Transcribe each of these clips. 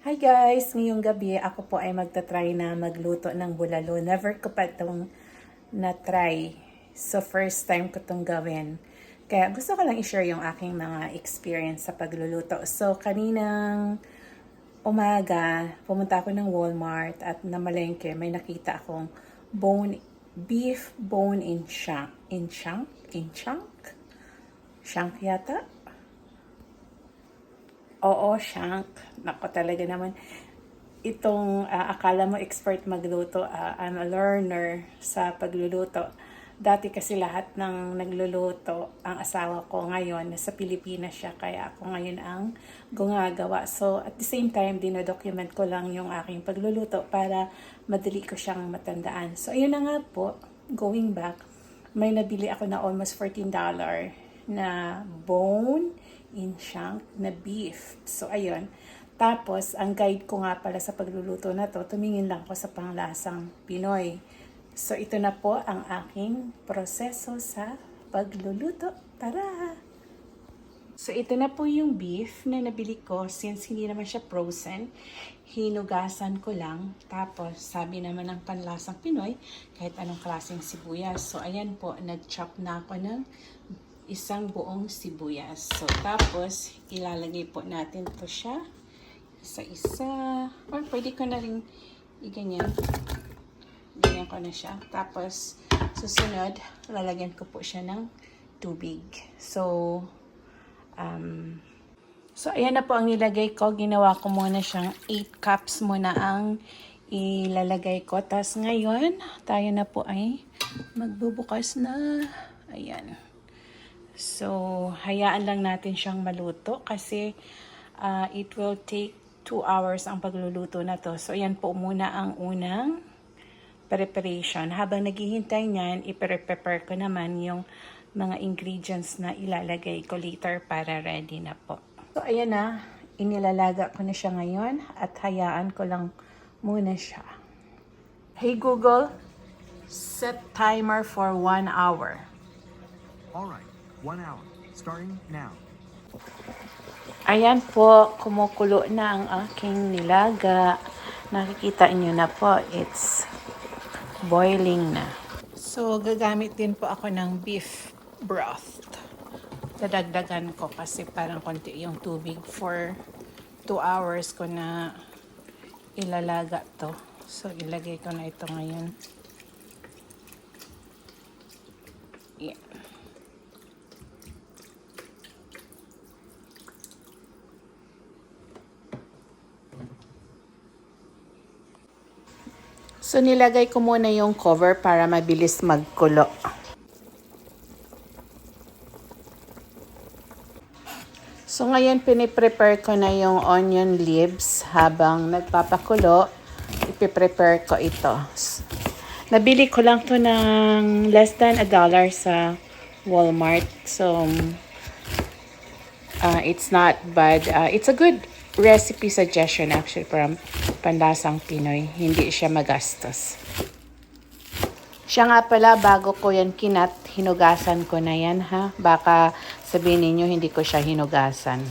Hi guys! Ngayong gabi ako po ay magta-try na magluto ng bulalo. Never ko pa itong na-try. So first time ko itong gawin. Kaya gusto ko lang i-share yung aking mga experience sa pagluluto. So kaninang umaga, pumunta ako ng Walmart at namalengke. May nakita akong beef bone in chunk. In chunk? Chunk yata? Oo, shank. Nako talaga naman. Itong akala mo expert magluto, I'm a learner sa pagluluto. Dati kasi lahat ng nagluluto, ang asawa ko ngayon, nasa Pilipinas siya, kaya ako ngayon ang gumagawa. So, at the same time, dinodocument ko lang yung aking pagluluto para madali ko siyang matandaan. So, ayun na nga po, going back, may nabili ako na almost $14 na bone in chunk na beef. So, ayun. Tapos, ang guide ko nga pala sa pagluluto na to, tumingin lang ko sa panglasang Pinoy. So, ito na po ang aking proseso sa pagluluto. Tara! So, ito na po yung beef na nabili ko. Since hindi naman siya frozen, hinugasan ko lang. Tapos, sabi naman ng panlasang Pinoy, kahit anong klaseng sibuyas. So, ayan po, nag-chop na ako ng isang buong sibuyas. So, tapos, ilalagay po natin to siya. Isa-isa. Or, pwede ko na rin iganyan. Ganyan ko na siya. Tapos, susunod, lalagyan ko po siya ng tubig. So, ayan na po ang nilagay ko. Ginawa ko muna siyang 8 cups muna ang ilalagay ko. Tapos, ngayon, tayo na po ay magbubukas na. Ayan. So, hayaan lang natin siyang maluto kasi it will take 2 hours ang pagluluto na to. So, ayan po muna ang unang preparation. Habang naghihintay niyan, i-prepare ko naman yung mga ingredients na ilalagay ko later para ready na po. So, ayan na. Inilalaga ko na siya ngayon at hayaan ko lang muna siya. Hey Google, set timer for 1 hour. Alright. 1 hour, starting now. Ayan po, kumukulo na ang aking nilaga. Nakikita nyo na po, it's boiling na. So, gagamit din po ako ng beef broth. Dadagdagan ko kasi parang konti yung tubig for 2 hours ko na ilalaga to. So, ilagay ko na ito ngayon. Yeah. So, nilagay ko muna yung cover para mabilis magkulo. So, ngayon piniprepare ko na yung onion leaves habang nagpapakulo. Ipiprepare ko ito. Nabili ko lang to ng less than $1 sa Walmart. So, it's not bad. It's a good recipe suggestion actually from Panlasang Pinoy. Hindi siya magastos. Siya nga pala, bago ko yan kinat, hinugasan ko na yan ha. Baka sabihin ninyo hindi ko siya hinugasan.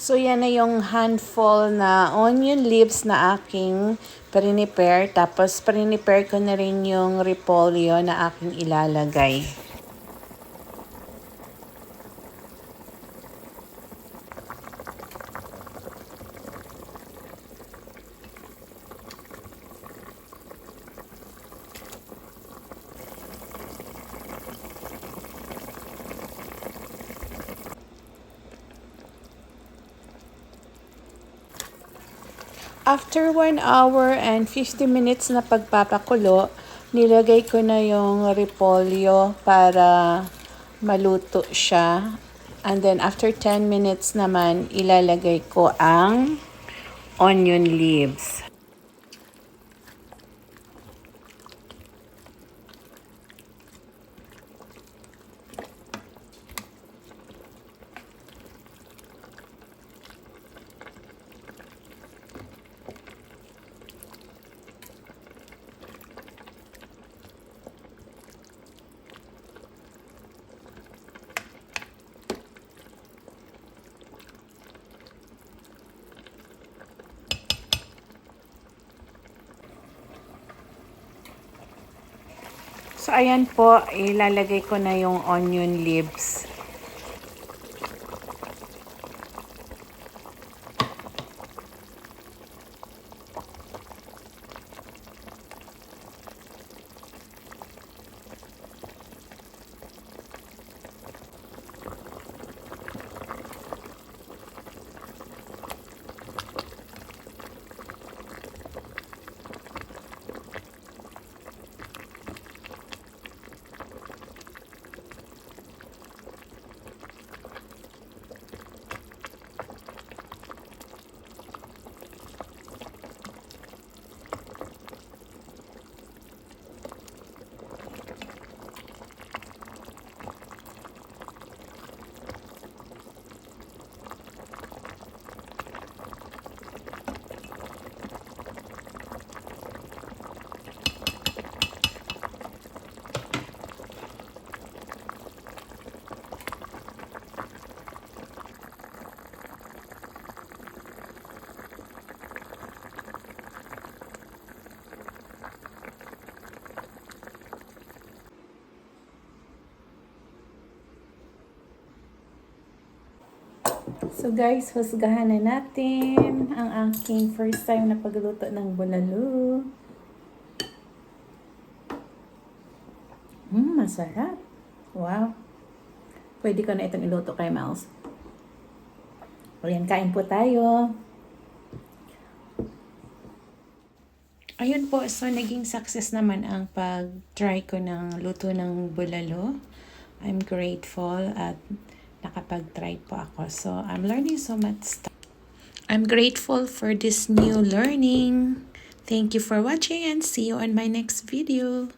So, yan na yung handful na onion leaves na aking prepare. Tapos, prepare ko na rin yung repolyo na aking ilalagay. After 1 hour and 50 minutes na pagpapakulo, nilagay ko na yung repolyo para maluto siya. And then after 10 minutes naman, ilalagay ko ang onion leaves. So, ayan po, ilalagay ko na yung onion leaves. So guys, husgahan na natin ang aking first time na pagluto ng bulalo. Masarap. Wow. Pwede ko na itong iluto kay Miles. Ayan, kain po tayo. Ayun po, so naging success naman ang pag-try ko ng luto ng bulalo. I'm grateful at nakapag-try po ako. So, I'm learning so much stuff. I'm grateful for this new learning. Thank you for watching and see you on my next video.